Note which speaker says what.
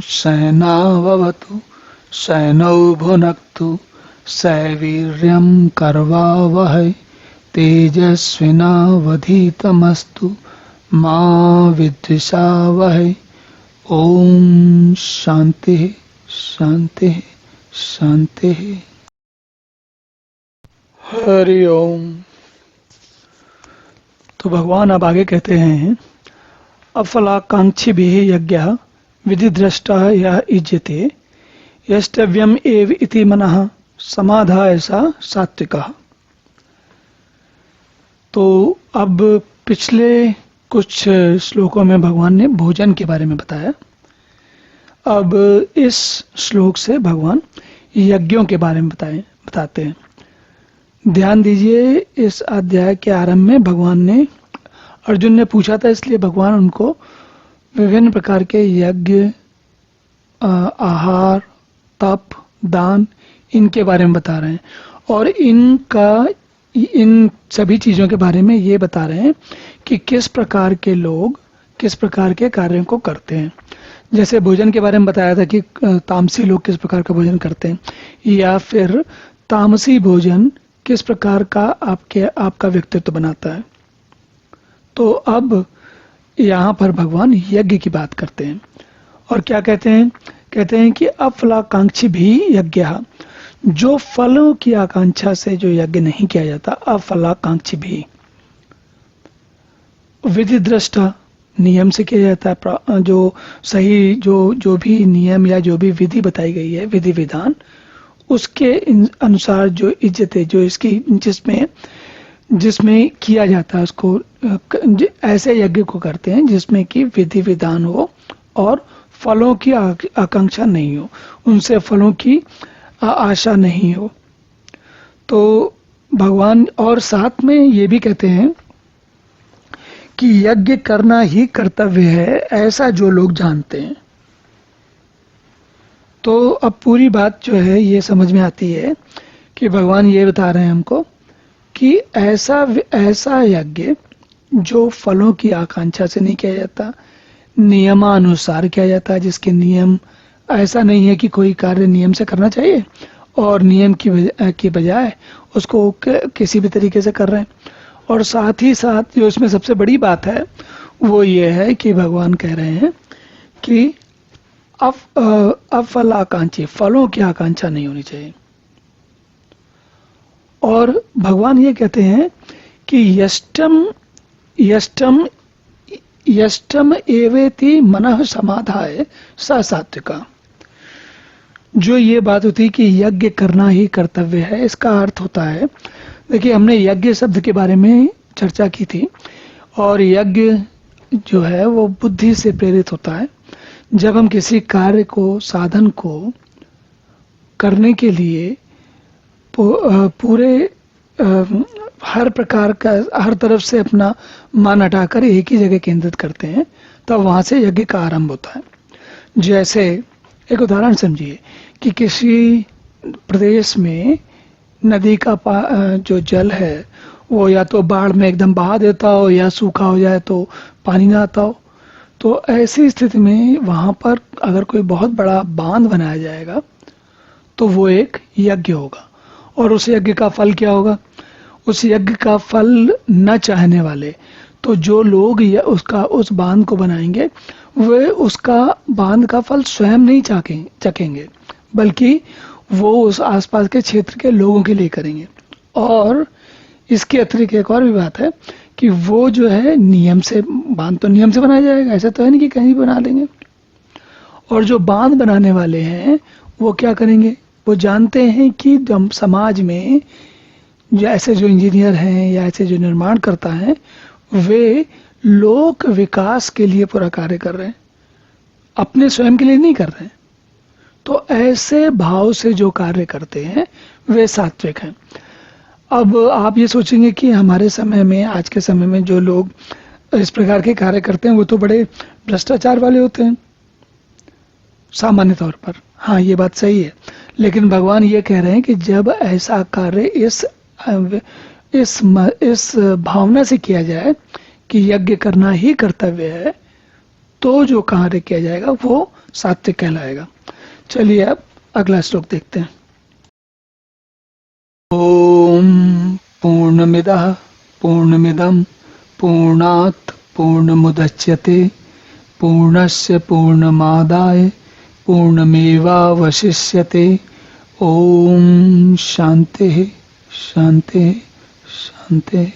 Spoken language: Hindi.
Speaker 1: सहनाववतु सहनौ भुनक्तु सवीर्यं कर्वावहै तेजस्विनावधीतमस्तु मा विद्विषावहै। ओम शांति शांति शांति। हरि ओम। तो भगवान अब आगे कहते हैं, अफलाकांक्षी भी यज्ञ विधि दृष्टा यह इज्यते यष्टव्यम एव इति मनः समाधाय सा सात्विकः। तो अब पिछले कुछ श्लोकों में भगवान ने भोजन के बारे में बताया। अब इस श्लोक से भगवान यज्ञों के बारे में बताते हैं। ध्यान दीजिए, इस अध्याय के आरंभ में भगवान ने, अर्जुन ने पूछा था इसलिए भगवान उनको विभिन्न प्रकार के यज्ञ, आहार, तप, दान, इनके बारे में बता रहे हैं। और इन सभी चीज़ों के बारे में ये बता रहे हैं कि किस प्रकार के लोग किस प्रकार के कार्यों को करते हैं। जैसे भोजन के बारे में बताया था कि तामसी लोग किस प्रकार का भोजन करते हैं, या फिर तामसी भोजन किस प्रकार का आपका व्यक्तित्व बनाता है। तो अब यहाँ पर भगवान यज्ञ की बात करते हैं और क्या कहते हैं? कहते हैं कि अफलाकांक्षी भी यज्ञ, जो फलों की आकांक्षा से जो यज्ञ नहीं किया जाता, अफलाकांक्षी भी। विधि दृष्टा, नियम से किया जाता है, जो सही जो भी नियम या जो भी विधि बताई गई है, विधि विधान, उसके अनुसार जो इज्जत है, जो इसकी जिसमें किया जाता है, उसको ऐसे यज्ञ को करते हैं जिसमें कि विधि विधान हो और फलों की आकांक्षा नहीं हो, उनसे फलों की आशा नहीं हो। तो भगवान और साथ में ये भी कहते हैं कि यज्ञ करना ही कर्तव्य है, ऐसा जो लोग जानते हैं। तो अब पूरी बात जो है ये समझ में आती है कि भगवान ये बता रहे हैं हमको कि ऐसा यज्ञ जो फलों की आकांक्षा से नहीं किया जाता, नियमानुसार किया जाता है, जिसके नियम, ऐसा नहीं है कि कोई कार्य नियम से करना चाहिए और नियम की बजाय उसको किसी भी तरीके से कर रहे हैं। और साथ ही साथ जो इसमें सबसे बड़ी बात है वो ये है कि भगवान कह रहे हैं कि अफलाकांक्षी, फलों की आकांक्षा नहीं होनी चाहिए। और भगवान ये कहते हैं कि यष्टम एवेति मनः समाधाय सा सात्विका। जो ये बात होती है कि यज्ञ करना ही कर्तव्य है, इसका अर्थ होता है, देखिए हमने यज्ञ शब्द के बारे में चर्चा की थी, और यज्ञ जो है वो बुद्धि से प्रेरित होता है। जब हम किसी कार्य को, साधन को करने के लिए पूरे हर प्रकार का, हर तरफ से अपना मन हटाकर एक ही जगह केंद्रित करते हैं, तब वहां से यज्ञ का आरंभ होता है। जैसे एक उदाहरण समझिए कि किसी प्रदेश में नदी का जो जल है वो या तो बाढ़ में एकदम बहा देता हो या सूखा हो जाए तो पानी ना आता हो। तो ऐसी स्थिति में वहां पर अगर कोई बहुत बड़ा बांध बनाया जाएगा तो वो एक यज्ञ होगा। और उस यज्ञ का फल क्या होगा? उस यज्ञ का फल न चाहने वाले, तो जो लोग उस बांध को बनाएंगे वे उसका बांध का फल स्वयं नहीं चखेंगे, बल्कि वो उस आसपास के क्षेत्र के लोगों के लिए करेंगे। और इसके अतिरिक्त एक और भी बात है कि वो जो है बांध तो नियम से बनाया जाएगा, ऐसा तो है नहीं कि कहीं भी बना लेंगे। और जो बांध बनाने वाले हैं वो क्या करेंगे? वो जानते हैं कि जब समाज में ऐसे जो इंजीनियर हैं या ऐसे जो निर्माण करता है, वे लोक विकास के लिए पूरा कार्य कर रहे हैं, अपने स्वयं के लिए नहीं कर रहे हैं। तो ऐसे भाव से जो कार्य करते हैं वे सात्विक हैं। अब आप ये सोचेंगे कि हमारे समय में, आज के समय में जो लोग इस प्रकार के कार्य करते हैं वो तो बड़े भ्रष्टाचार वाले होते हैं सामान्य तौर पर। हाँ, ये बात सही है, लेकिन भगवान ये कह रहे हैं कि जब ऐसा कार्य इस भावना से किया जाए कि यज्ञ करना ही कर्तव्य है, तो जो कार्य किया जाएगा वो सात्विक कहलाएगा। चलिए अब अगला श्लोक देखते हैं। ओम पूर्णमिदः पूर्णमिदं पूर्णात् पूर्णमुदच्यते पूर्णस्य पूर्णमादाय पूर्णमेवावशिष्यते। ओम शांति शांति शांति।